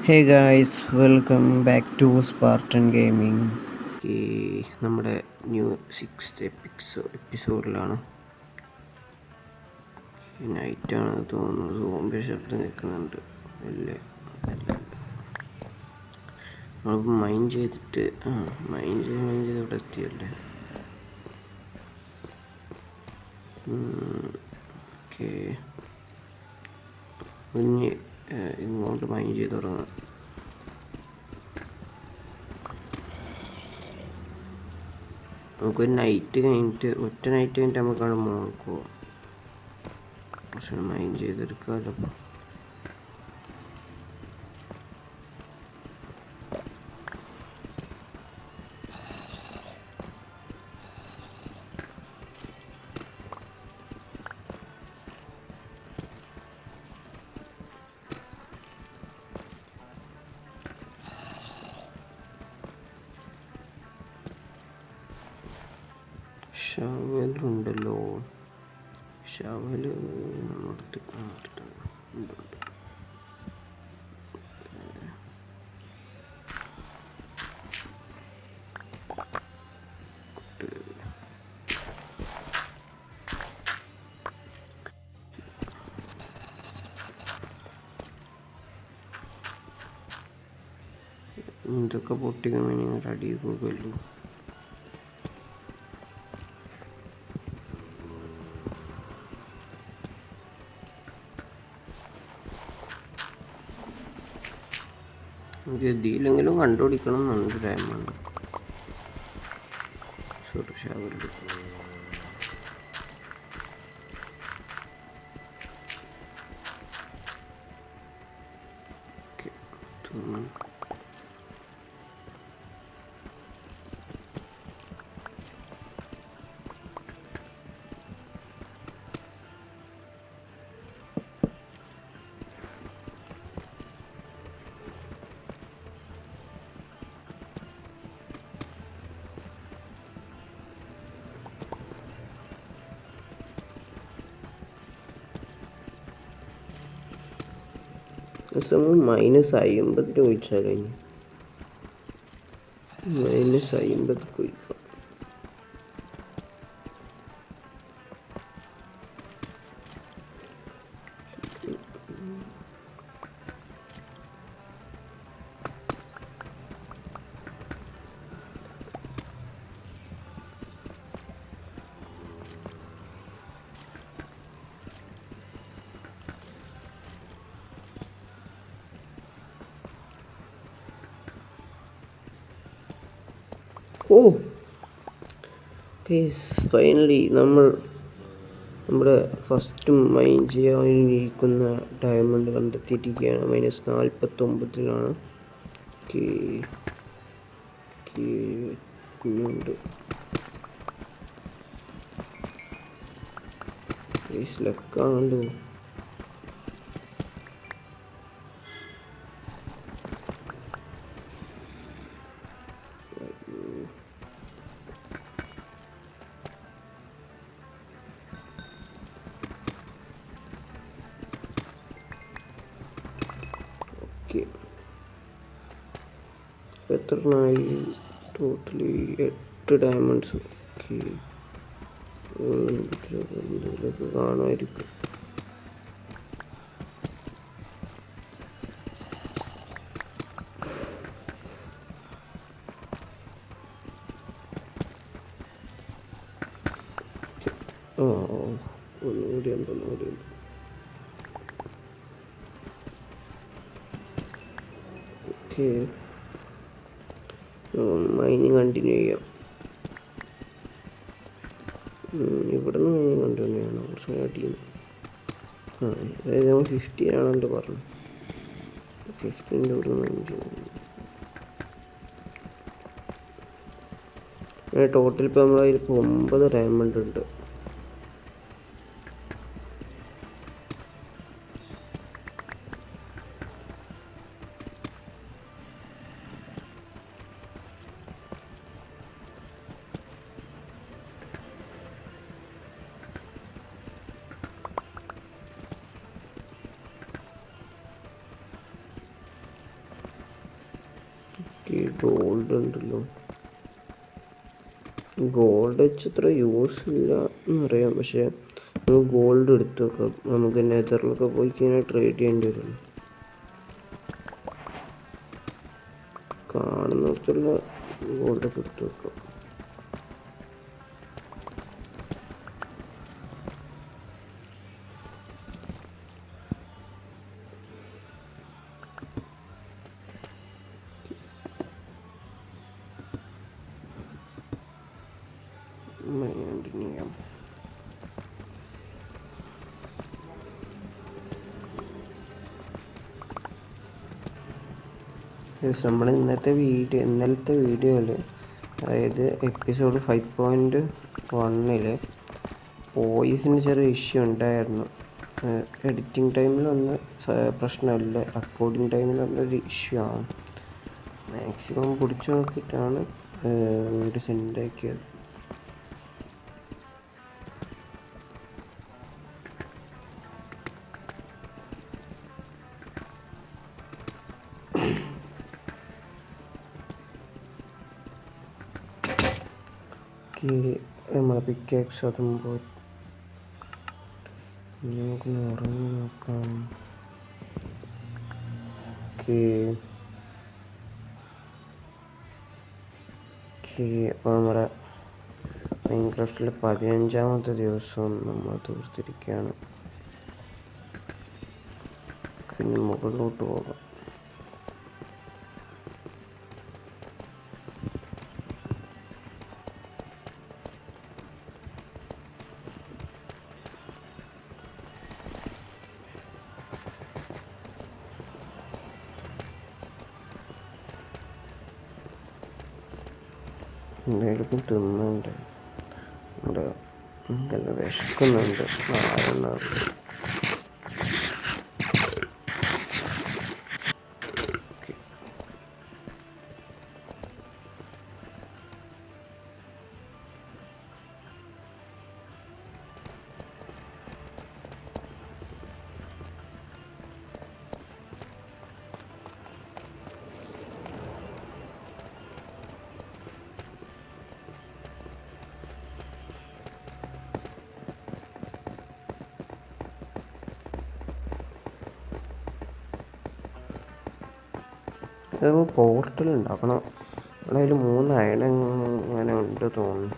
Hey guys, welcome back to Spartan Gaming. ഈ നമ്മുടെ new sixth എപ്പിസോഡിലാണ്. നൈറ്റാണ് തോന്നുന്നു. സോംബി ശബ്ദം നിൽക്കുന്നുണ്ട്. അല്ലേ നമ്മളിപ്പോൾ മൈൻഡ് ചെയ്തിട്ട് മൈൻഡ് ചെയ്ത് ഇവിടെ എത്തിയല്ലേ. ഓക്കെ, ഇനി ഇങ്ങോട്ട് മൈൻഡ് ചെയ്ത് തുടങ്ങാം. നമുക്കൊരു നൈറ്റ് കഴിഞ്ഞിട്ട് ഒറ്റ നൈറ്റ് കഴിഞ്ഞിട്ട് നമുക്കാണ് നോക്കുമോ, പക്ഷെ മൈൻഡ് ചെയ്തെടുക്കാമല്ലോ. ഷവലുണ്ടല്ലോ, ഷവല് നമ്മുടെ ഇതൊക്കെ പൊട്ടിക്കാൻ വേണ്ടി അടിയിൽ പോകുമല്ലോ. ഗതിയിലെങ്കിലും കണ്ടുപിടിക്കണം എന്നുണ്ട് ഡയമണ്ട്. സുരക്ഷാവല് -50 ചോദിച്ചാലോ, ഇനി -50 ചോദിക്കാം. ഓ ഫൈനലി നമ്മൾ നമ്മുടെ ഫസ്റ്റ് മൈൻ ചെയ്യാനിരിക്കുന്ന ഡയമണ്ട് കണ്ടെത്തിയിരിക്കുകയാണ്. -49 കുഞ്ഞുണ്ട്. ലക്കാണല്ലോ. എത്രണ്ണായി ടോട്ടലി? 8 ഡയമണ്ട്സ്. ഇതിലൊക്കെ കാണുമായിരിക്കും. ഒന്നുകൂടി ഉണ്ട്. ഓക്കെ, മൈനിങ് കണ്ടിന്യൂ ചെയ്യാം. ഇവിടെ നിന്ന് മൈനിങ് കണ്ടിന്യൂ ചെയ്യണം. കുറച്ച് അടിയും അതായത് നമ്മൾ 15 ആണല്ലോ പറഞ്ഞു. 15 ഇവിടെ നിന്ന് മൈൻ ചെയ്യണം. ടോട്ടൽ ഇപ്പോൾ നമ്മളെ കയ്യിൽ 9 ഡയമണ്ട് ഉണ്ട്. ഈ ഗോൾഡ് ഉണ്ടല്ലോ, ഗോൾഡ് വെച്ച് അത്ര യൂസ് ഇല്ല എന്നറിയാം, പക്ഷെ നമുക്ക് ഗോൾഡ് എടുത്ത് വെക്കാം. നമുക്ക് നെതറിലൊക്കെ പോയി കഴിഞ്ഞാൽ ട്രേഡ് ചെയ്യേണ്ടി വരും. കാണുന്നിടത്തുള്ള ഗോൾഡൊക്കെ എടുത്ത് വെക്കാം. നമ്മൾ ഇന്നലത്തെ വീഡിയോയിൽ, അതായത് എപ്പിസോഡ് 5.1 വോയിസിന് ചെറിയ ഇഷ്യൂ ഉണ്ടായിരുന്നു. എഡിറ്റിംഗ് ടൈമിലൊന്നും പ്രശ്നമില്ല, റെക്കോർഡിങ് ടൈമിൽ വന്നൊരു ഇഷ്യൂ ആണ്. മാക്സിമം പിടിച്ചു നോക്കിയിട്ടാണ് വീഡിയോ സെൻഡാക്കിയത്. നമ്മളെ പിക്കാക്സ് അതും പോയി നമുക്കൊന്ന് ഉറങ്ങി നോക്കാം. നമ്മുടെ മൈൻക്രാഫ്റ്റിലെ 15ാമത്തെ ദിവസം നമ്മൾ തീർത്തിരിക്കുകയാണ്. പിന്നെ മുകളിലോട്ട് പോകാം. എന്തെങ്കിലും തിന്നുന്നുണ്ട്, നമ്മുടെ നല്ല വിശക്കുന്നുണ്ട്. നമുക്ക് പോർട്ടൽ ഉണ്ടാക്കണം. അതിൽ 3 അയൺ അങ്ങനെ ഉണ്ട് തോന്നുന്നു.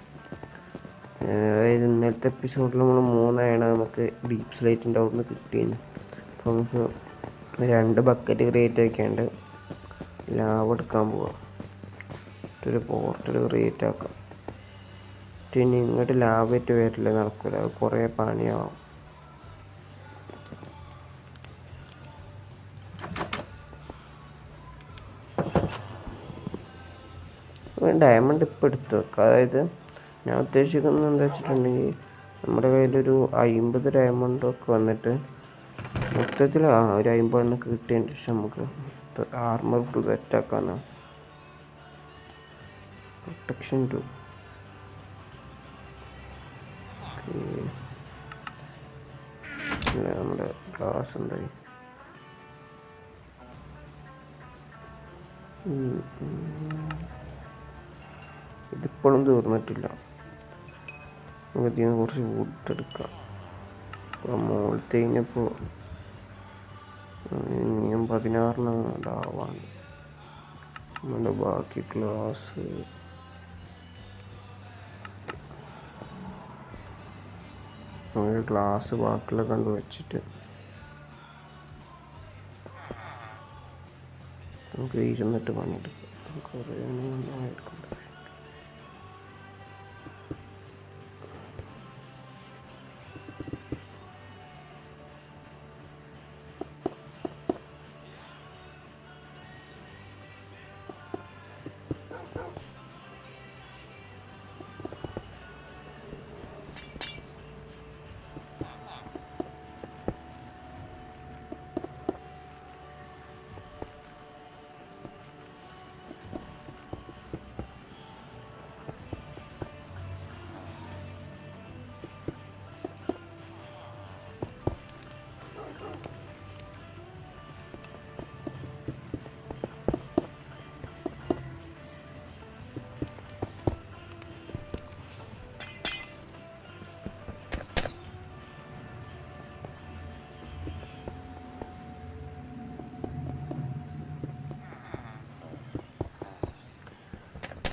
അതായത് ഇന്നലത്തെ എപ്പിസോഡിൽ നമ്മൾ 3 അയൺ നമുക്ക് ഡീപ്പ് സ്ലൈറ്റിൻ്റെ അവിടെ നിന്ന് കിട്ടിയിരുന്നു. അപ്പോൾ നമുക്ക് 2 ബക്കറ്റ് ക്രിയേറ്റ് ആക്കിയാണ്ട് ലാവ് എടുക്കാൻ പോവാം. ഒരു പോർട്ടൽ ക്രിയേറ്റ് ആക്കാം. പിന്നെ ഇങ്ങോട്ട് ലാവായിട്ട് വരില്ല, നടക്കില്ല, അത് കുറേ പണിയാവും. ഡയമണ്ട് ഇപ്പം എടുത്ത് വെക്കുക. അതായത് ഞാൻ ഉദ്ദേശിക്കുന്നത് എന്താ വെച്ചിട്ടുണ്ടെങ്കിൽ, നമ്മുടെ കയ്യിലൊരു 50 ഡയമണ്ടൊക്കെ വന്നിട്ട് മൊത്തത്തിൽ ഒരു 50 എണ്ണൊക്കെ കിട്ടിയതിന് ശേഷം നമുക്ക് ആർമർ ഫുൾ സെറ്റാക്കാമെന്നാണ്. പ്രൊട്ടക്ഷൻ 2 നമ്മുടെ ഗ്ലാസ് ഉണ്ടായി. ഇതിപ്പോഴും തീർന്നിട്ടില്ല. നമുക്ക് ഇതിൽ നിന്ന് കുറച്ച് വുഡ് എടുക്കാം. മുകളിലത്തെ കഴിഞ്ഞപ്പോൾ ഇനിയും 16 ഉണ്ടാവാണ്. നമ്മുടെ ബാക്കി ഗ്ലാസ് ബാക്കിയുള്ള കണ്ട് വെച്ചിട്ട് നമുക്ക് ഇരുന്നിട്ട് പണിയെടുക്കാം. കുറേ എടുക്കണ്ട.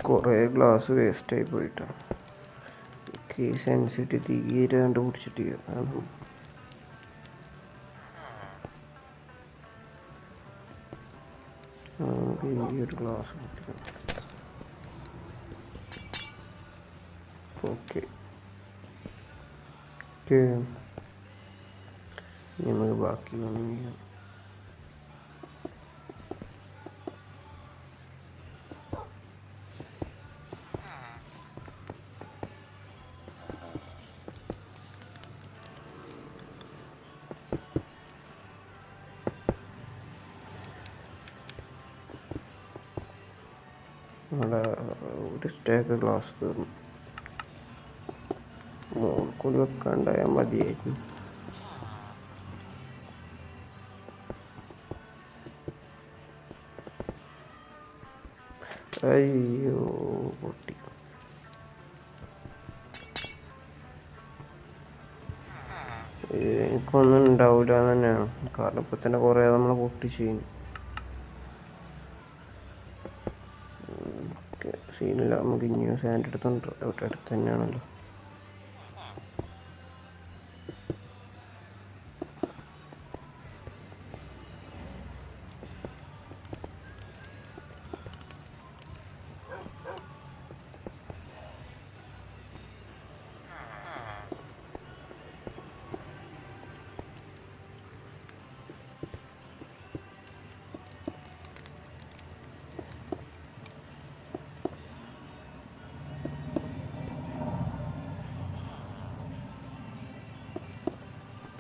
കുറേ ഗ്ലാസ് വേസ്റ്റായി പോയിട്ടാണ്. കേസ് അനുസരിച്ച് തീരെ കണ്ടുപിടിച്ചിട്ട് അതാണ്. നമുക്ക് ഈ ഒരു ഗ്ലാസ് കുടിക്കണം. ഓക്കെ ഓക്കെ, നമുക്ക് ബാക്കി ഒന്നും ചെയ്യാം. നമ്മുടെ ഒരു സ്റ്റേക്ക് ഗ്ലാസ് തീർന്നു. മോൾക്കൂടി വെക്കാണ്ടായാൽ മതിയായിരുന്നു. അയ്യോ പൊട്ടി. എനിക്കൊന്നും ഉണ്ടാവില്ല എന്ന് തന്നെയാണ്, കാരണം ഇപ്പം തന്നെ കുറേ നമ്മൾ പൊട്ടിച്ച് കഴിഞ്ഞു. സീനില്ല, നമുക്ക് ഇനിയും സാൻഡ് എടുത്തുണ്ട്. അവിടെ അടുത്ത് തന്നെയാണല്ലോ.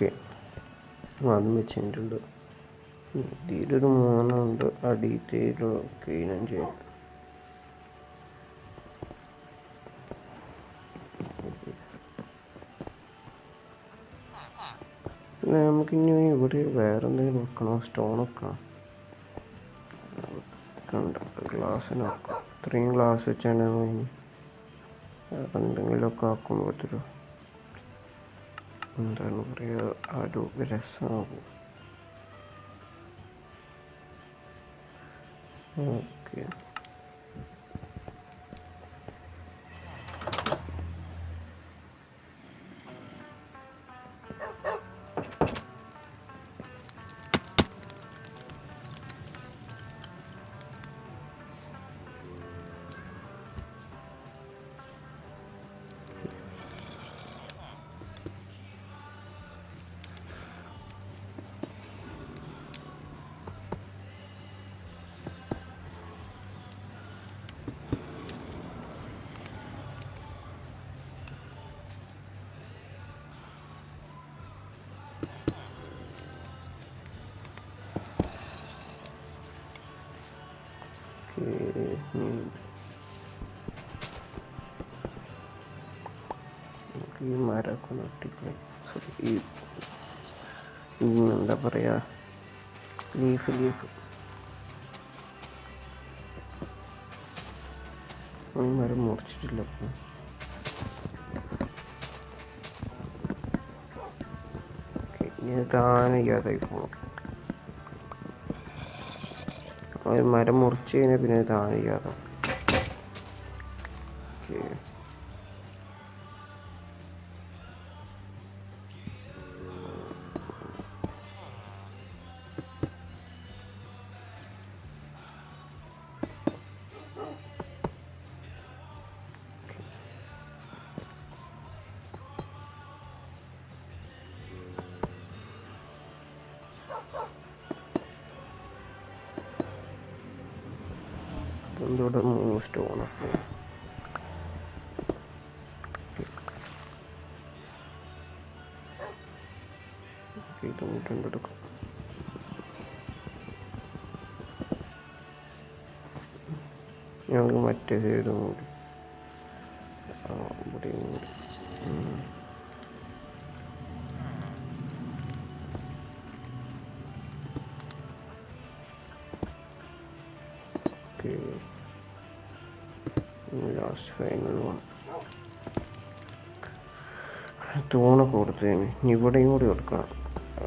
ഓക്കെ, അതും വെച്ചിട്ടുണ്ട്. ഇതിലൊരു 3 ഉണ്ട്, അടിയിലൊരു ക്ലീനും ചെയ്യാം. പിന്നെ നമുക്കിനി ഇവിടെ വേറെ എന്തെങ്കിലും വെക്കണോ? സ്റ്റോൺ വെക്കണം. ഗ്ലാസ്സിന് വെക്കാം. ഇത്രയും ഗ്ലാസ് വെച്ചാണ് വേറെ എന്തെങ്കിലുമൊക്കെ ആക്കുമ്പോൾ പറ്റുമോ? എന്താണ് പറയുക, ആ ഒരു രസമാകും. ഓക്കെ, ഈ മരമൊക്കെ നട്ടിട്ട് എന്താ പറയുക, ലീഫ് ഈ മരം മുറിച്ചിട്ടില്ല. ഇനി താനെ ഇല്ലാതായി പോകണം. മരം മുറിച്ച് കഴിഞ്ഞാൽ പിന്നെ താനെ ഇല്ലാതാവും. ഇവിടെ 3 സ്റ്റോണൊക്കെ ഇത് 100 എടുക്കാം. ഞങ്ങൾക്ക് മറ്റേ സൈഡും കൂടി ഇവിടെയും കൂടി. Okay, last final one. തൂണൊക്കെ കൊടുത്തതിന് ഇവിടെയും കൂടി കൊടുക്കണം,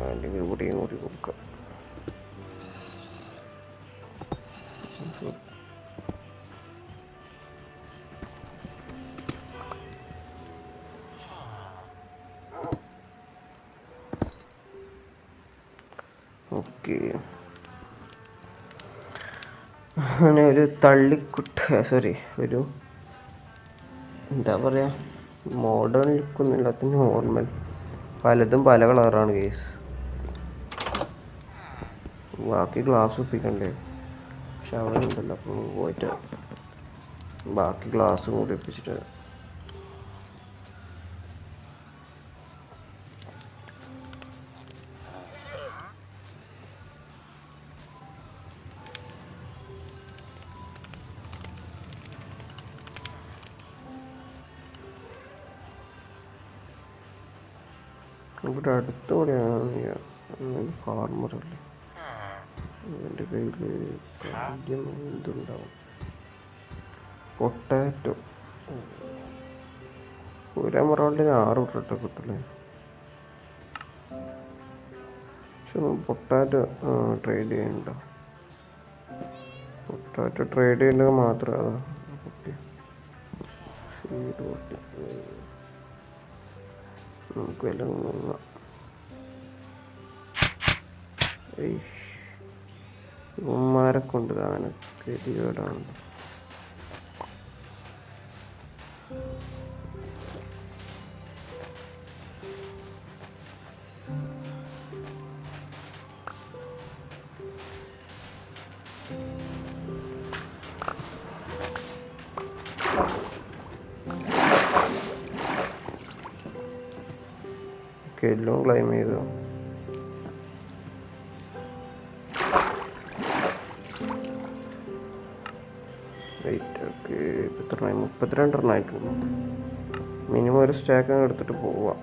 അല്ലെങ്കിൽ ഇവിടെയും കൂടി കൊടുക്കാം. ഓക്കെ. അങ്ങനെ ഒരു സോറി, ഒരു എന്താ പറയുക, മോഡേൺ ലുക്കൊന്നും ഇല്ലാത്ത നോർമൽ, പലതും പല കളറാണ് കേസ്. ബാക്കി ഗ്ലാസ് ഒപ്പിക്കണ്ടേ, പക്ഷെ അവിടെ ഉണ്ടല്ലോ, അപ്പോൾ പോയിട്ട് ബാക്കി ഗ്ലാസ് കൂടി ഒപ്പിച്ചിട്ട് ഇവിടെ അടുത്തുകൂടെയാണ് ഫാർമറല്ലേ, എൻ്റെ കയ്യിൽ കാര്യം എന്തുണ്ടാവും. പൊട്ടാറ്റോ ഒരു എമറാൾഡിന് 6 പൊട്ടാറ്റോ കിട്ടില്ലേ. പക്ഷെ പൊട്ടാറ്റോ ട്രേഡ് ചെയ്യണ്ടോ, പൊട്ടാറ്റോ ട്രേഡ് ചെയ്യേണ്ടത് മാത്രമേ അതാ പൊട്ടി ഷീഡ് പൊട്ടി. നമുക്ക് വല്ല നോക്കാം. ഉമ്മാരെ കൊണ്ട് അങ്ങനെ ഗതികേടാണ്. എല്ലാം ക്ലൈം ചെയ്തു. എത്ര 32 ആയിട്ടുണ്ട്. മിനിമം ഒരു സ്റ്റാക്ക് എടുത്തിട്ട് പോവാം.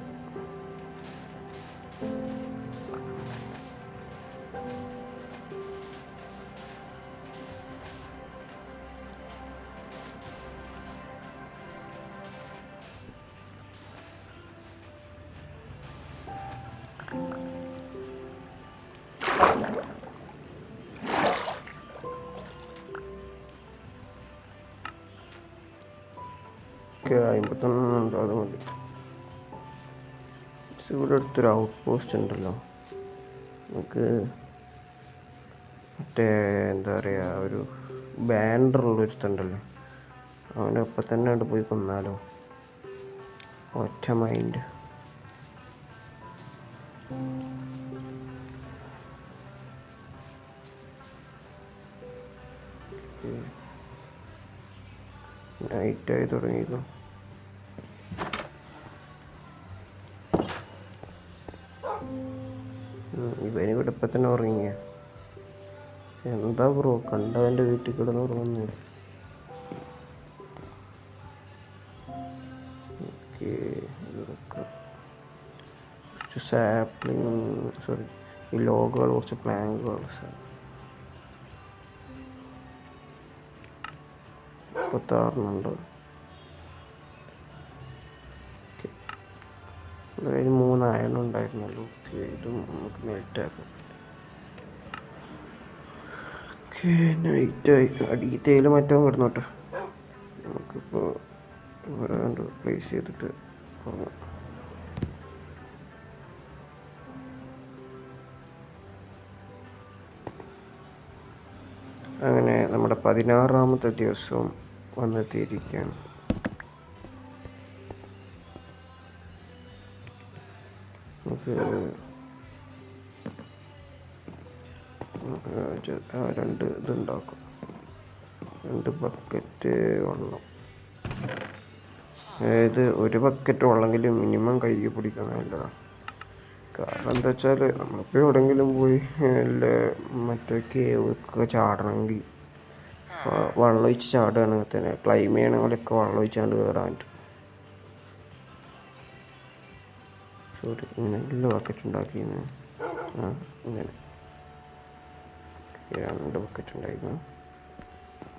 ഓക്കെ, 51 ഉണ്ടോ, അത് മതി. ഇവിടെ അടുത്തൊരു ഔട്ട് പോസ്റ്റ് ഉണ്ടല്ലോ, നമുക്ക് മറ്റേ എന്താ പറയുക, ഒരു ബാൻഡറുള്ളൊരുത്തുണ്ടല്ലോ, അവൻ്റെ ഒപ്പം തന്നെ അവിടെ പോയി കൊന്നാലോ, ഒറ്റ മൈൻഡ്. നൈറ്റായി തുടങ്ങിയിരുന്നു. ഇവന് ഇവിടെ ഇപ്പം തന്നെ ഉറങ്ങിയ. എന്താ ബ്രോ, കണ്ടവൻ്റെ വീട്ടിൽ കിടന്ന് ഉറങ്ങുന്നു. ഓക്കെ, കുറച്ച് സാപ്ലിങ്, സോറി, ഈ ലോഗുകൾ, കുറച്ച് പ്ലാങ്കുകൾ 36 അതിൽ 3 അയൺ ഉണ്ടായിരുന്നല്ലോ. ഓക്കെ, ഇതും നമുക്ക് മെൽറ്റാക്കാം. ഓക്കെ, നൈറ്റായി. അടിയത്തേൽ മറ്റോ കിടന്നോട്ടെ, നമുക്കിപ്പോൾ ഇവിടെ കണ്ട് പ്ലേസ് ചെയ്തിട്ട് പോകാം. അങ്ങനെ നമ്മുടെ 16ാമത്തെ ദിവസവും വന്നെത്തിയിരിക്കുകയാണ്. നമുക്ക് 2 ഇതുണ്ടാക്കും, 2 ബക്കറ്റ് വെള്ളം. അതായത് 1 ബക്കറ്റ് വെള്ളമെങ്കിലും മിനിമം കൈക്ക് പിടിക്കാൻ നല്ലതാണ്. കാരണം എന്താ വെച്ചാൽ നമ്മളിപ്പോൾ എവിടെയെങ്കിലും പോയി മറ്റേ കേവൊക്കെ ചാടണമെങ്കിൽ വെള്ളം ഒഴിച്ച് ചാടുകയാണെങ്കിൽ തന്നെ, ക്ലൈം ചെയ്യണമെങ്കിലൊക്കെ വെള്ളം ഒഴിച്ചാണ്ട് കയറാൻ പറ്റും. സോറി, ഇങ്ങനെ 2 ബക്കറ്റ് ഉണ്ടാക്കിയെന്ന്. ഇങ്ങനെ 2 ബക്കറ്റ് ഉണ്ടായിരുന്നു.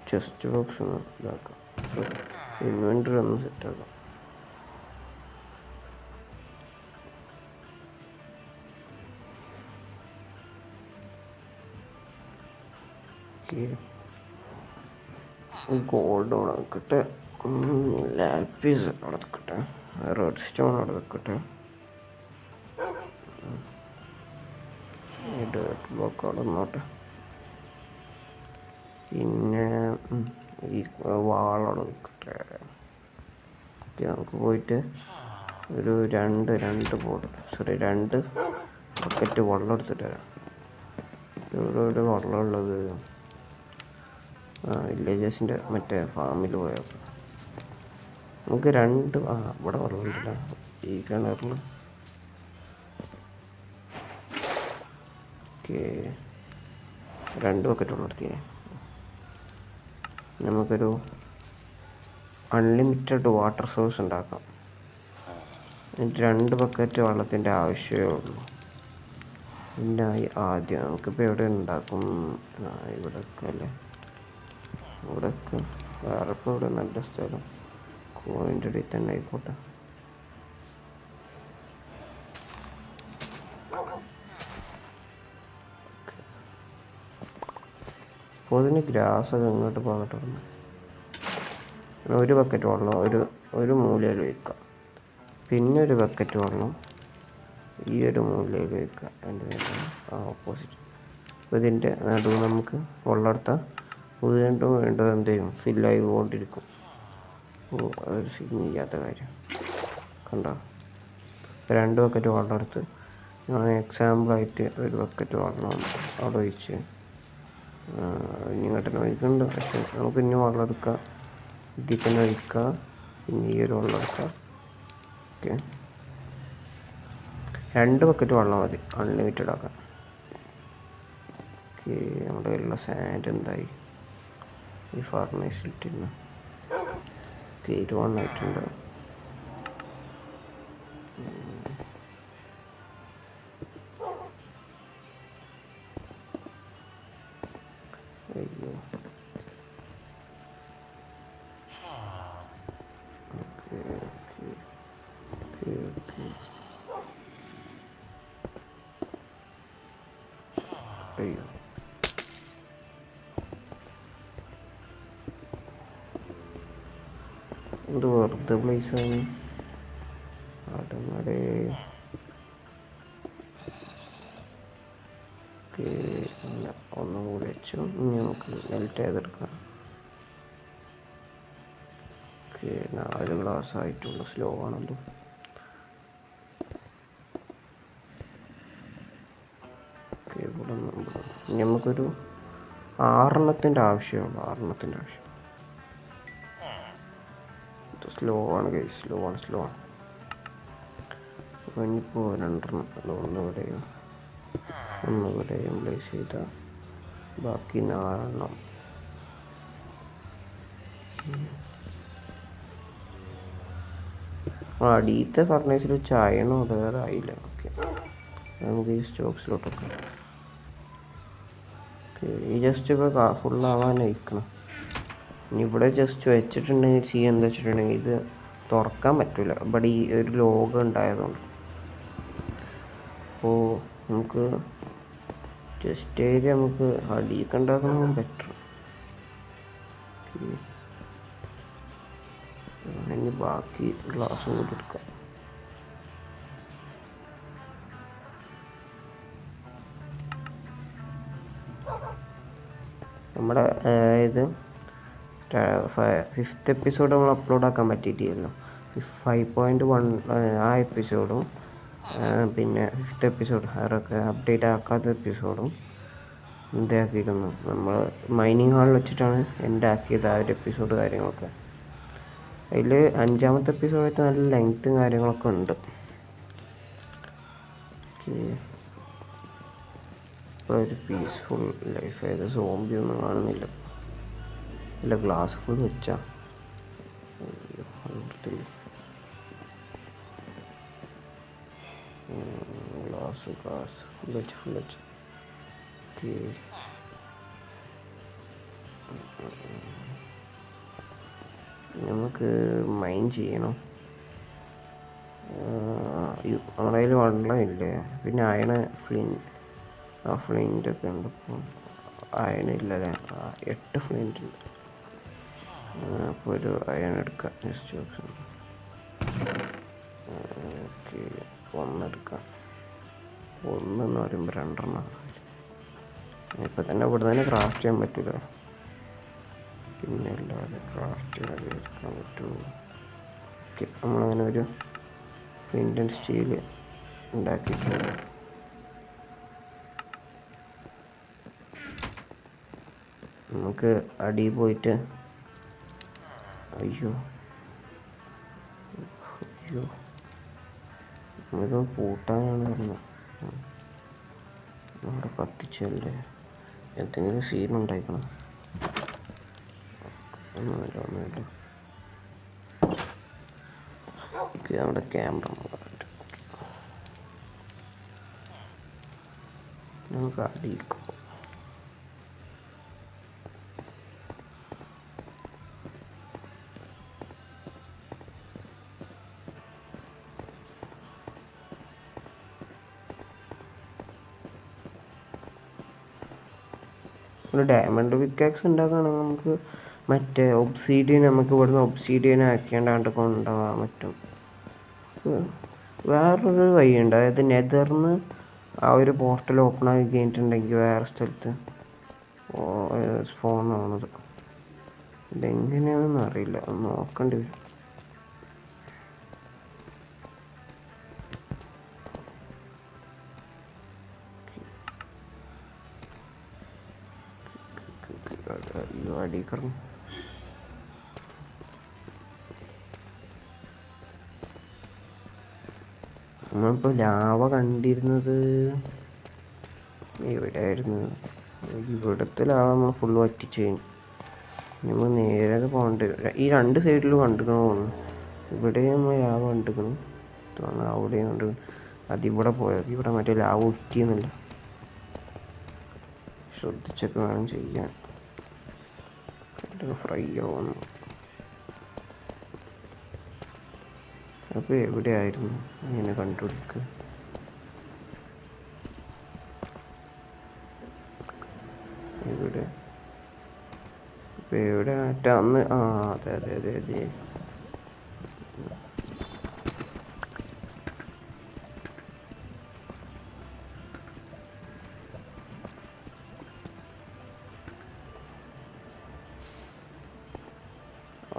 ചെസ്റ്റ് ബോക്സ് ഒന്ന് ഇതാക്കാം, ഇൻവെൻ്ററി ഒന്ന് സെറ്റാക്കാം. ഗോൾഡ് അവിടെ നിൽക്കട്ടെ, ലാപ്പീസ് അവിടെ നിൽക്കട്ടെ, റെഡ് സ്റ്റോൺ അവിടെ നിൽക്കട്ടെ, ബ്ലോക്ക് അവിടെ നിന്നോട്ടെ. പിന്നെ ഈ വാളോടെ നിൽക്കട്ടെ. നമുക്ക് പോയിട്ട് ഒരു രണ്ട് ബക്കറ്റ് വെള്ളം എടുത്തിട്ട് വരാം. ഇവിടെ വെള്ളമുള്ളത് വില്ലേജസിൻ്റെ മറ്റേ ഫാമിൽ പോയാൽ നമുക്ക് ഇവിടെ വെള്ളമുണ്ടല്ലോ ഈ കിണറിൽ. ഓക്കെ, 2 ബക്കറ്റ് വെള്ളം എടുത്തിനെ. നമുക്കൊരു അൺലിമിറ്റഡ് വാട്ടർ സോഴ്സ് ഉണ്ടാക്കാം. 2 ബക്കറ്റ് വെള്ളത്തിൻ്റെ ആവശ്യമേ ഉള്ളൂ. പിന്നെ ആദ്യം നമുക്കിപ്പോൾ എവിടെ ഉണ്ടാക്കും? ഇവിടെയൊക്കെ അല്ലേ, ഇവിടെയൊക്കെ വേറെ ഇപ്പോൾ ഇവിടെ നല്ല സ്ഥലം കോയിൻ്റെ ഇടയിൽ തന്നെ ആയിക്കോട്ടെ. അപ്പോൾ അതിന് ഗ്രാസൊക്കെ ഇങ്ങോട്ട് പോകട്ടെ. ഒരു ബക്കറ്റ് വെള്ളം ഒരു മൂലയിൽ വയ്ക്കാം. പിന്നെ ഒരു ബക്കറ്റ് വെള്ളം ഈ ഒരു മൂലയിൽ വയ്ക്കാം. അതിൻ്റെ ഓപ്പോസിറ്റ്. അപ്പോൾ ഇതിൻ്റെ നടുവ് നമുക്ക് വെള്ളം എടുത്താൽ വീണ്ടും എന്ത് ചെയ്യും? ഫില്ലായി കൊണ്ടിരിക്കും. അതൊരു ചെയ്യാത്ത കാര്യം കണ്ടോ. 2 ബക്കറ്റ് വെള്ളം എടുത്ത് ഞാൻ എക്സാമ്പിളായിട്ട് ഒരു ബക്കറ്റ് വെള്ളം അവിടെ ഒഴിച്ച് ഇങ്ങോട്ട് തന്നെ ഒഴിക്കുന്നുണ്ട്. പക്ഷേ നമുക്ക് ഇനി വെള്ളം എടുക്കാം, ഇതിൽ തന്നെ ഒഴിക്കാം. പിന്നെ ഈ ഒരു വെള്ളം എടുക്കാം. ഓക്കെ, 2 ബക്കറ്റ് വെള്ളം മതി അൺലിമിറ്റഡ് ആക്കാൻ. ഓക്കെ, നമ്മുടെ കയ്യിലുള്ള സാൻഡ് എന്തായി? ഈ ഫർണേസിലിട്ടിരുന്നു. ഓക്കെ, 21 ആയിട്ടുണ്ട്. അയ്യോ, അയ്യോ, എന്ത് വെറുതെ പ്ലേസാണ് അവിടെ. ഒന്നും കൂടി വെച്ചു. ഇനി നമുക്ക് മെൽറ്റ് ചെയ്തെടുക്കാം. ഓക്കെ, 4 ഗ്ലാസ് ആയിട്ടുള്ള സ്ലോ ആണല്ലോ. ഓക്കെ, ഇവിടെ നമുക്കൊരു 6 ആവശ്യമുള്ളൂ. 6 ആവശ്യം. സ്ലോ ആണ് ഗൈസ്, സ്ലോ ആണ്. അപ്പോൾ ഇനിയിപ്പോൾ 2 ഒന്നുകൂടെയും പ്ലേസ് ചെയ്താൽ ബാക്കി 4. അടിയത്തെ ഫർണേസിൽ ചായണോ വേറെ ആയില്ല. ഓക്കെ, നമുക്ക് ഈ സ്റ്റോക്സിലോട്ടൊക്കെ ഈ ജസ്റ്റ് ഇപ്പോൾ ഫുള്ളാവാനായിരിക്കണം. ഇനി ഇവിടെ ജസ്റ്റ് വെച്ചിട്ടുണ്ടെങ്കിൽ എന്താ വെച്ചിട്ടുണ്ടെങ്കിൽ ഇത് തുറക്കാൻ പറ്റില്ല. ഇവിടെ ഈ ഒരു ലോഗോ ഉണ്ടായതുകൊണ്ട്. അപ്പോൾ നമുക്ക് ജസ്റ്റ് ഏരിയ നമുക്ക് അടിയൊക്കെ ഉണ്ടാക്കണം ബെറ്റർ. ഇനി ബാക്കി ഗ്ലാസ്സും കൂടി എടുക്കാം. നമ്മുടെ ഇത് 5th എപ്പിസോഡ് നമ്മൾ അപ്ലോഡ് ആക്കാൻ പറ്റിയിട്ടില്ലല്ലോ. 5.1 ആ എപ്പിസോഡും പിന്നെ 5th എപ്പിസോഡ് അതൊക്കെ അപ്ഡേറ്റ് ആക്കാത്ത എപ്പിസോഡും എന്താക്കിയിരുന്നു. നമ്മൾ മൈനിങ് ഹാളിൽ വെച്ചിട്ടാണ് എൻ്റെ ആക്കിയത് ആ ഒരു എപ്പിസോഡ് കാര്യങ്ങളൊക്കെ. അതിൽ 5ാമത്തെ എപ്പിസോഡായിട്ട് നല്ല ലെങ്ത്തും കാര്യങ്ങളൊക്കെ ഉണ്ട്. ഇപ്പോൾ ഒരു പീസ്ഫുൾ ലൈഫ് ആയത്. സോംബി ഒന്നും കാണുന്നില്ല. ഇല്ല, ഗ്ലാസ് ഫുൾ വെച്ചാ ഗ്ലാസ് ഫുൾ വെച്ച്. ഓക്കെ, നമുക്ക് മൈൻ ചെയ്യണം. നമ്മുടെ കയ്യിൽ വെള്ളമില്ലേ? പിന്നെ അയണ് ഫ്ലിൻ്റൊക്കെ ഉണ്ട്. ഇപ്പോൾ അയണില്ലല്ലേ? 8 ഫ്ലിൻ്റ് ഉണ്ട്. അപ്പോൾ ഒരു അയൺ എടുക്കാം. ജസ്റ്റ് ഓക്കെ, 1 എടുക്കാം. 1 എന്ന് പറയുമ്പോൾ 2 എണ്ണം. ഇപ്പം തന്നെ ഇവിടെ തന്നെ ക്രാഫ്റ്റ് ചെയ്യാൻ പറ്റില്ല, പിന്നെ അല്ലാതെ ക്രാഫ്റ്റ് എടുക്കാൻ പറ്റുമോ? ഓക്കെ, നമ്മളങ്ങനെ ഒരു ഫ്ലിൻറ്റ് ആൻഡ് സ്റ്റീൽ ഉണ്ടാക്കിയിട്ടുണ്ട്. നമുക്ക് അടിയിൽ പോയിട്ട് അയ്യോ അയ്യോ നമ്മളിത് പൂട്ടാനാണ് പറഞ്ഞത്. നമ്മുടെ കത്തിച്ചല്ലേ, എന്തെങ്കിലും സീൻ ഉണ്ടായിക്കണം. ഒന്നുമില്ല. നമ്മുടെ ക്യാമറ നമുക്ക് അടിയിൽ ഒരു ഡയമണ്ട് പിക്കാക്സ് ഉണ്ടാക്കുകയാണെങ്കിൽ നമുക്ക് മറ്റേ ഒബ്സീഡിയൻ, നമുക്ക് ഇവിടുന്ന് ഒബ്സീഡിയൻ ആക്കിയാണ്ട് കൊണ്ടുപോകാൻ പറ്റും. വേറൊരു വഴിയുണ്ട്, അതായത് നെതർന്ന് ആ ഒരു പോർട്ടൽ ഓപ്പൺ ആക്കി കഴിഞ്ഞിട്ടുണ്ടെങ്കിൽ വേറെ സ്ഥലത്ത് സ്പോൺ ആവുന്നത്. ഇതെങ്ങനെയാണെന്ന് അറിയില്ല, ഒന്ന് നോക്കേണ്ടി വരും. അടിക്കണം. നമ്മളിപ്പോൾ ലാവ കണ്ടിരുന്നത് എവിടെയായിരുന്നു? ഇവിടുത്തെ ലാവ നമ്മൾ ഫുള്ള് വറ്റിച്ച് കഴിഞ്ഞു. നമ്മൾ നേരെ പോകേണ്ടി വരും. ഈ രണ്ട് സൈഡിലും കണ്ടിരിക്കണ തോന്നുന്നു. ഇവിടെയും നമ്മൾ ലാവ കണ്ടിരിക്കണം തോന്നുന്നു, അവിടെയും കണ്ട്. അതിവിടെ പോയത് ഇവിടെ മറ്റേ ലാവ ഉറ്റിയെന്നില്ല, ശ്രദ്ധിച്ചൊക്കെ വേണം ചെയ്യാൻ. ഫ്രൈ ആവുന്നു. അപ്പോൾ എവിടെയായിരുന്നു ഇങ്ങനെ കണ്ടുപിടിക്കുക? ഇവിടെ ഇപ്പം എവിടെ മറ്റേ അന്ന് അതെ അതെ അതെ അതെ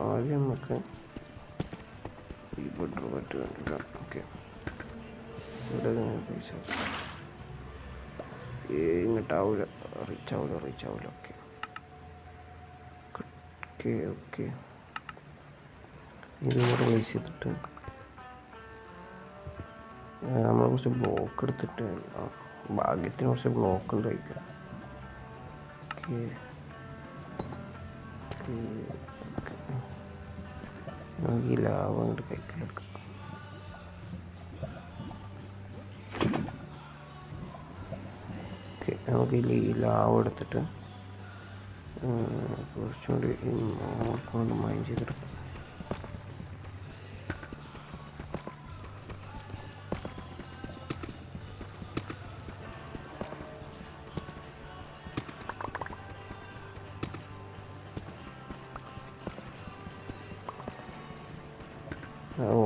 ആദ്യം നമുക്ക് ഇവിടെ പറ്റുക. ഓക്കെ, ഇവിടെ പൈസ ഇങ്ങോട്ടാവില്ല, റീച്ച് ആവില്ല. ഓക്കെ ഓക്കെ ഓക്കെ ഇതുകൂടെ പ്ലേസ് ചെയ്തിട്ട് നമ്മൾ കുറച്ച് ബ്ലോക്ക് എടുത്തിട്ട് ഭാഗ്യത്തിന് കുറച്ച് ബ്ലോക്ക് ഉണ്ട് കഴിക്കാം. ഓക്കെ നമുക്ക് ഈ ലാവ അങ്ങോട്ട് കഴിക്കലെടുക്കാം. ഓക്കെ, നമുക്ക് ഈ ലാവ എടുത്തിട്ട് കുറച്ചുകൂടി മോർക്കൊണ്ട് മൈൻഡ് ചെയ്തെടുക്കാം.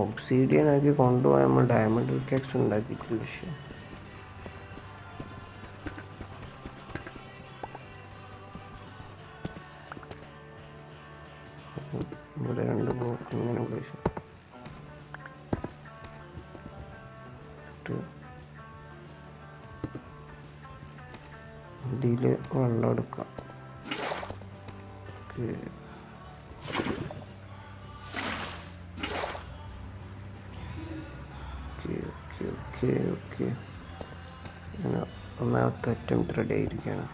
ഒബ്സീഡിയൻ ആക്കി കൊണ്ടുപോകാൻ നമ്മൾ ഡയമണ്ട് പിക്കാക്സ് ഉണ്ടാക്കിയിട്ടില്ല. പക്ഷേ ഇവിടെ രണ്ട് ബ്ലോക്ക് ഇങ്ങനെ പ്ലേസ് ഇതിൽ വെള്ളം എടുക്കാം. ഓക്കെ ഒന്നാമത്തെ അറ്റംപ്റ്റ് റെഡി ആയിരിക്കുകയാണ്.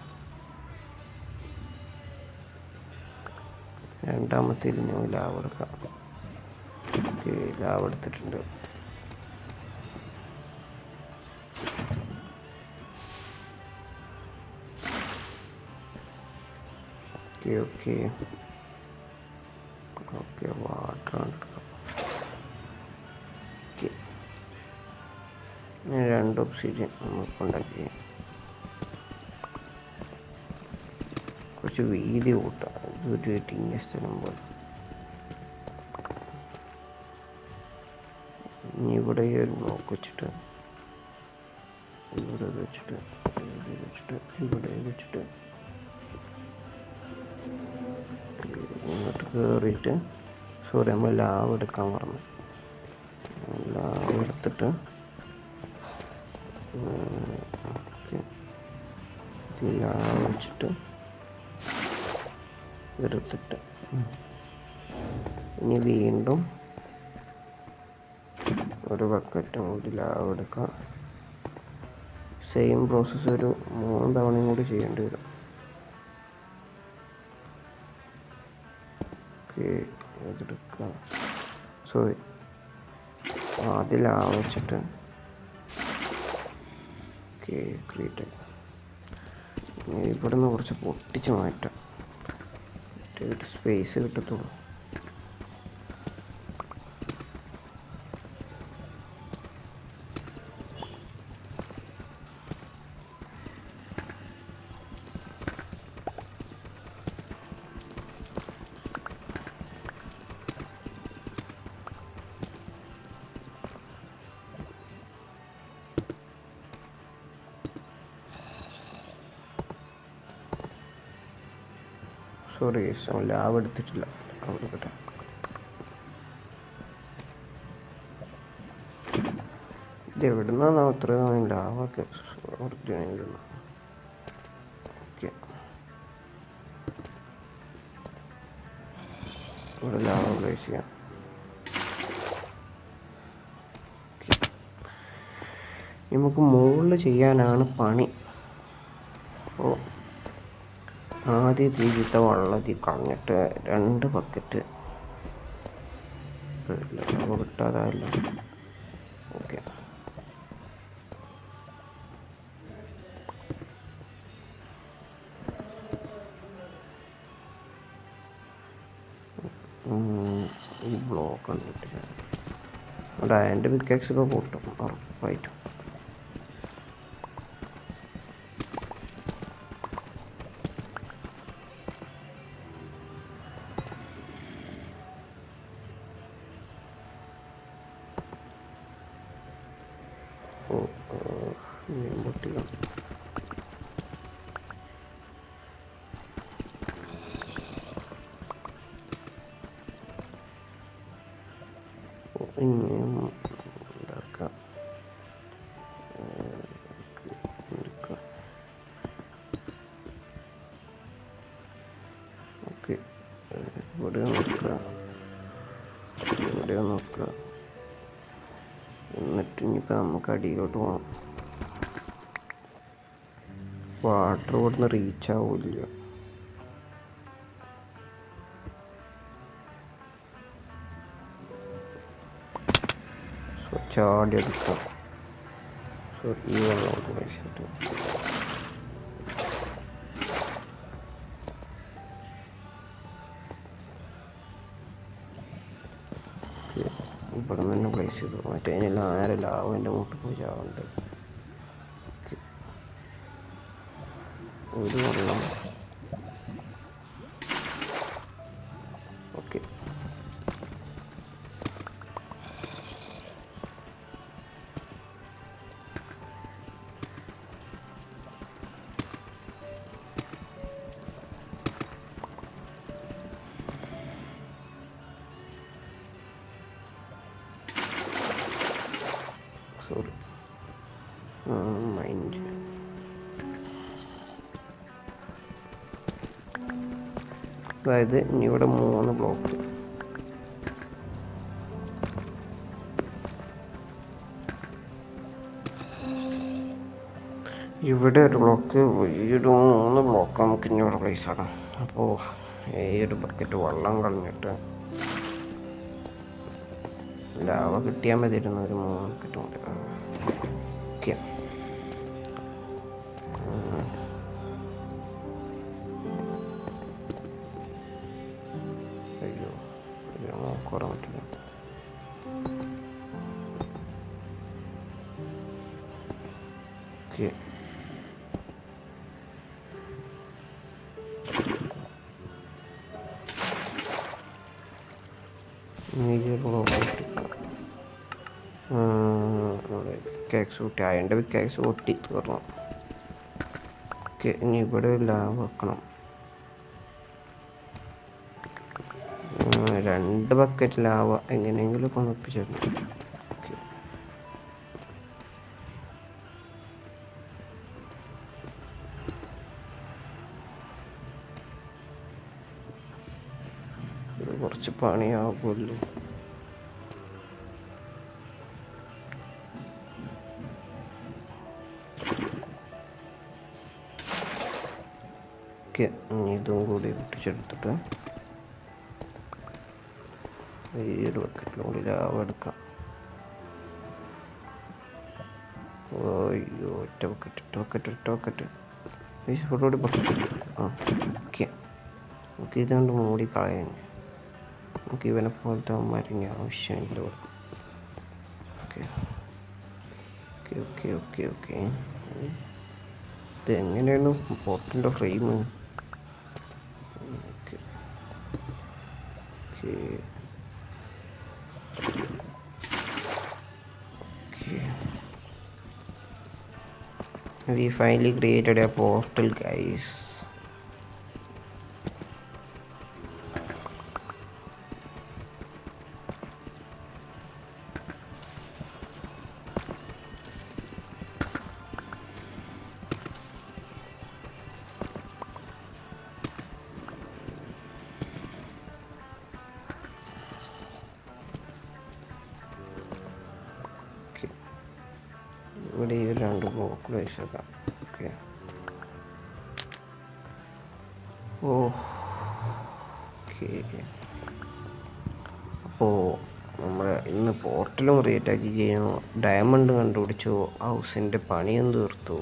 രണ്ടാമത്തേൽ ഞാൻ ലാവ് എടുക്കാം. ഓക്കെ, ലാവ് എടുത്തിട്ടുണ്ട്. ഓക്കെ വാട്ടർ എടുക്കാം. ഓക്കെ, രണ്ട് ഒബ്സിഡിയൻ നമുക്ക് ഉണ്ടാക്കി കുറച്ച് വീതി കൂട്ടാം. ഇതൊരു ഇട്ടിങ്ങിയ സ്ഥലം പോലെ. ഇനി ഇവിടെ ഈ ഒരു ബ്ലോക്ക് വെച്ചിട്ട് ഇവിടെ വെച്ചിട്ട് ഇവിടെ വെച്ചിട്ട് ഇങ്ങോട്ട് കയറിയിട്ട് സോറി നമ്മൾ ലാവ് എടുക്കാൻ പറഞ്ഞു. ലാവ് എടുത്തിട്ട് ലാവ് വെച്ചിട്ട് എടുത്തിട്ട് ഇനി വീണ്ടും ഒരു ബക്കറ്റും കൂടി ലാവ് എടുക്കാം. സെയിം പ്രോസസ്സ് ഒരു 3 തവണയും കൂടി ചെയ്യേണ്ടി വരും. ഓക്കെ, അതെടുക്കാം. സോറി, ആദ്യം ലാവ് വെച്ചിട്ട് ഓക്കെ ക്രിയേറ്റ്. ഇവിടെ നിന്ന് കുറച്ച് പൊട്ടിച്ച് മാറ്റാം, സ്പേസ് കിട്ടത്തുള്ളൂ. സോറി, ലാവ് എടുത്തിട്ടില്ല. എടുക്കട്ടെ. ഇത് എവിടെ നിന്നാണ് അത്രയും ലാവൊക്കെ ഒറിജിനൽ? ഓക്കെ, ഇവിടെ ലാവ് പ്ലേസ് ചെയ്യാം. നമുക്ക് മുകളിൽ ചെയ്യാനാണ് പണി. അപ്പോൾ ആദ്യം തീയത്തെ വെള്ളത്തിൽ കളഞ്ഞിട്ട് 2 ബക്കറ്റ് കിട്ടാതായല്ലോ. ഓക്കെ, ഈ ബ്ലോക്ക് കണ്ടിട്ടില്ല. അവിടെ അതിൻ്റെ പിക്കാക്സൊക്കെ പൊട്ടും ഉറപ്പായിട്ടും. പൊട്ടില്ല. ഇനിയും ഉണ്ടാക്കാം. ഓക്കെ, ഇവിടെ നോക്കുക, ഇവിടെ നോക്കുക. എന്നിട്ട് ഇനിയിപ്പോൾ നമുക്ക് അടിയിലോട്ട് പോകണം. വാട്ടർ ഇവിടുന്ന് റീച്ച് ആവില്ല. സോ ചാടി എടുക്കാം. സോ ഈ വെള്ളം കഴിച്ചിട്ട് ഇവിടെ നിന്ന് തന്നെ പ്ലേസ് ചെയ്തു. മറ്റേ അതിനെല്ലാം ആരല്ല അവൻ്റെ മുട്ട് പോയി ചാവുണ്ട്. ഒരു വെള്ളം. Okay, sorry mind. അതായത് ഇനി ഇവിടെ 3 ബ്ലോക്ക്. ഇവിടെ ഒരു ബ്ലോക്ക്, വലിയൊരു 3 ബ്ലോക്ക് നമുക്ക് ഇനി ഇവിടെ പ്ലേസ് ആക്കാം. അപ്പോൾ ഈ ഒരു ബക്കറ്റ് വെള്ളം കളഞ്ഞിട്ട് ലാവ കിട്ടിയാൽ മതിയായിരുന്നു. ഒരു 3 ബക്കറ്റ് കൊണ്ട്. ഓക്കെ, അയ്യോ കുറേ പറ്റില്ല. ഓക്കെ, കേക്സ് പൊട്ടി. അതിൻ്റെ കേക്സ് പൊട്ടി തീർന്നു. ഓക്കെ, ഇനി ഇവിടെ ലാവ വെക്കണം. 2 ബക്കറ്റ് ലാവ എങ്ങനെയെങ്കിലും ഒക്കെ ഒന്ന് ഒപ്പിച്ചെടുക്കണം. ഓക്കെ, ഇത് കുറച്ച് പണിയാകുമല്ലോ. ഓക്കെ, ഇതും കൂടി പൊട്ടിച്ചെടുത്തിട്ട് ഈ ഒരു ബക്കറ്റിലും കൂടി ലാവ എടുക്കാം. അയ്യോ, ഒറ്റ ബക്കറ്റ് ഫുള്ളോട് ബക്കറ്റ്. ആ ഓക്കെ, നമുക്ക് ഇതാണ്ട് മൂടി കളയാൻ. നമുക്ക് ഇവനെ പോലത്തെ അമ്മമാരിങ്ങനെ ആവശ്യമില്ല. Okay okay okay okay okay ഇത് എങ്ങനെയാണ് പോർട്ടിൻ്റെ frame? Okay okay we finally created a portal, guys. ഇവിടെ ഈ 2 ബ്ലോക്ക് വെച്ചേക്കാം. Okay, okay. അപ്പോൾ നമ്മൾ ഇന്ന് പോർട്ടലും റീഅറ്റാച്ച് ചെയ്യുന്നു, ഡയമണ്ട് കണ്ടുപിടിച്ചു, ഹൗസിൻ്റെ പണിയും തീർത്തു.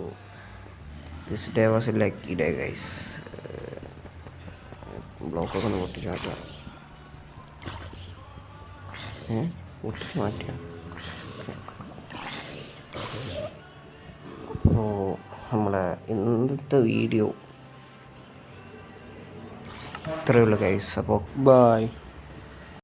This day was a lucky day, guys. ബ്ലോക്കൊക്കെ ഒന്ന് പൊട്ടിച്ച് മാറ്റാം. പൊട്ടിച്ച് മാറ്റാം. അപ്പോൾ നമ്മുടെ ഇന്നത്തെ വീഡിയോ ഇത്രയേ ഉള്ളൂ, ഗൈസ്. അപ്പോൾ ബൈ.